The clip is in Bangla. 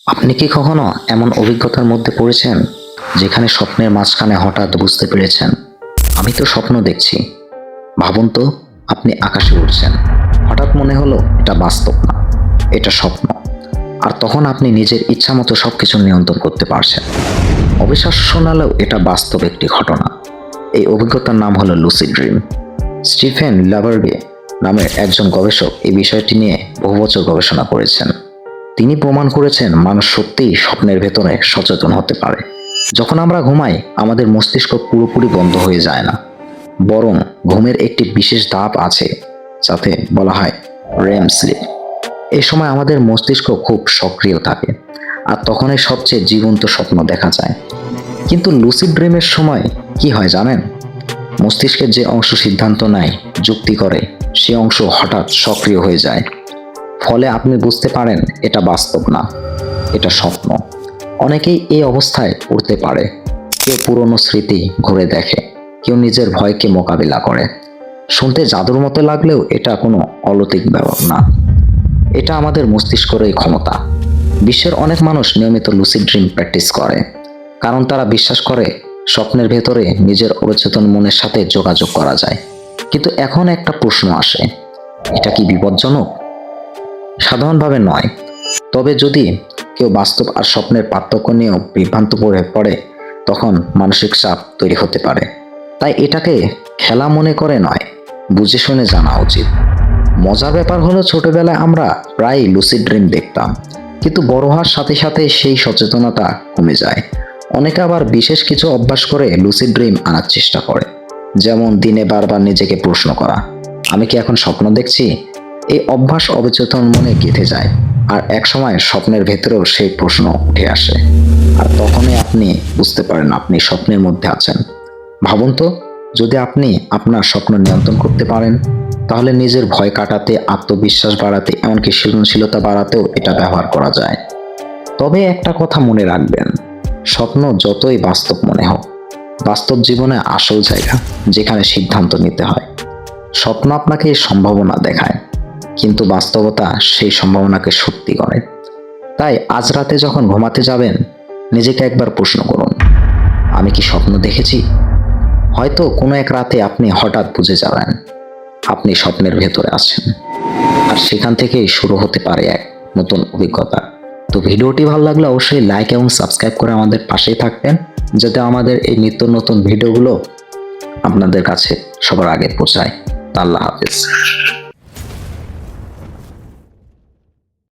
আপনি কি কখনো এমন অভিজ্ঞতার মধ্যে পড়েছেন যেখানে স্বপ্নের মাঝখানে হঠাৎ বুঝতে পেরেছেন আমি তো স্বপ্ন দেখছি? ভাবুন তো, আপনি আকাশে উড়ছেন, হঠাৎ মনে হলো এটা বাস্তব না, এটা স্বপ্ন। আর তখন আপনি নিজের ইচ্ছা মতো সবকিছু নিয়ন্ত্রণ করতে পারছেন। অবিশ্বাস্য শোনালেও এটা বাস্তব একটি ঘটনা। এই অভিজ্ঞতার নাম হলো লুসিড ড্রিম। স্টিফেন লাভারগে নামের একজন গবেষক এই বিষয়টি নিয়ে বহু বছর গবেষণা করেছেন। তিনি প্রমাণ করেছেন মানুষ সত্যিই স্বপ্নের ভেতরে সচেতন হতে পারে। যখন আমরা ঘুমাই, আমাদের মস্তিষ্ক পুরোপুরি বন্ধ হয়ে যায় না, বরং ঘুমের একটি বিশেষ ধাপ আছে যাতে বলা হয় REM স্লিপ। এই সময় আমাদের মস্তিষ্ক খুব সক্রিয় থাকে, আর তখনই সবচেয়ে জীবন্ত স্বপ্ন দেখা যায়। কিন্তু লুসিড ড্রিমের সময় কি হয় জানেন? মস্তিষ্কের যে অংশ সিদ্ধান্ত নেয়, যুক্তি করে, সে অংশ হঠাৎ সক্রিয় হয়ে যায়। ফলে আপনি বুঝতে পারেন এটা বাস্তব না, এটা স্বপ্ন। অনেকেই এই অবস্থায় উঠতে পারে। কেউ পুরনো স্মৃতি ঘুরে দেখে, কেউ নিজের ভয়কে মোকাবিলা করে। শুনতে জাদুর মতো লাগলেও এটা কোনো অলৌকিক ব্যাপার না, এটা আমাদের মস্তিষ্কের এই ক্ষমতা। বিশ্বের অনেক মানুষ নিয়মিত লুসিড ড্রিম প্র্যাকটিস করে, কারণ তারা বিশ্বাস করে স্বপ্নের ভেতরে নিজের অবচেতন মনের সাথে যোগাযোগ করা যায়। কিন্তু এখন একটা প্রশ্ন আসে, এটা কি বিপজ্জনক? সাধারণভাবে নয়, তবে যদি কেউ বাস্তব আর স্বপ্নের পার্থক্য নিয়েও বিভ্রান্ত পড়ে তখন মানসিক চাপ তৈরি হতে পারে। তাই এটাকে খেলা মনে করে নয়, বুঝে শুনে জানা উচিত। মজার ব্যাপার হলো, ছোটবেলায় আমরা প্রায় লুসিড ড্রিম দেখতাম, কিন্তু বড় হওয়ার সাথে সাথে সেই সচেতনতা কমে যায়। অনেকে আবার বিশেষ কিছু অভ্যাস করে লুসিড ড্রিম আনার চেষ্টা করে, যেমন দিনে বারবার নিজেকে প্রশ্ন করা, আমি কি এখন স্বপ্ন দেখছি? এই অভ্যাস অবচেতন মনে গেঁথে যায়, আর একসময় স্বপ্নের ভেতরেও সেই প্রশ্ন উঠে আসে। আর তখনই আপনি বুঝতে পারেন আপনি স্বপ্নের মধ্যে আছেন। ভাবুন তো, যদি আপনি আপনার স্বপ্ন নিয়ন্ত্রণ করতে পারেন, তাহলে নিজের ভয় কাটাতে, আত্মবিশ্বাস বাড়াতে, এমনকি সৃজনশীলতা বাড়াতেও এটা ব্যবহার করা যায়। তবে একটা কথা মনে রাখবেন, স্বপ্ন যতই বাস্তব মনে হোক, বাস্তব জীবনে আসল জায়গা যেখানে সিদ্ধান্ত নিতে হয়। স্বপ্ন আপনাকে সম্ভাবনা দেখায়, কিন্তু বাস্তবতা সেই সম্ভাবনাকে সত্যি করে। তাই আজ রাতে যখন ঘুমাতে যাবেন, নিজেকে একবার প্রশ্ন করুন, আমি কি স্বপ্ন দেখেছি? হয়তো কোনো এক রাতে আপনি হঠাৎ বুঝে যাবেন আপনি স্বপ্নের ভেতরে আছেন, আর সেখান থেকেই শুরু হতে পারে এক নতুন অভিজ্ঞতা। তো ভিডিওটি ভালো লাগলে অবশ্যই লাইক এবং সাবস্ক্রাইব করে আমাদের পাশেই থাকবেন, যাতে আমাদের এই নিত্য নতুন ভিডিওগুলো আপনাদের কাছে সবার আগে পৌঁছায়। আল্লাহ হাফেজ।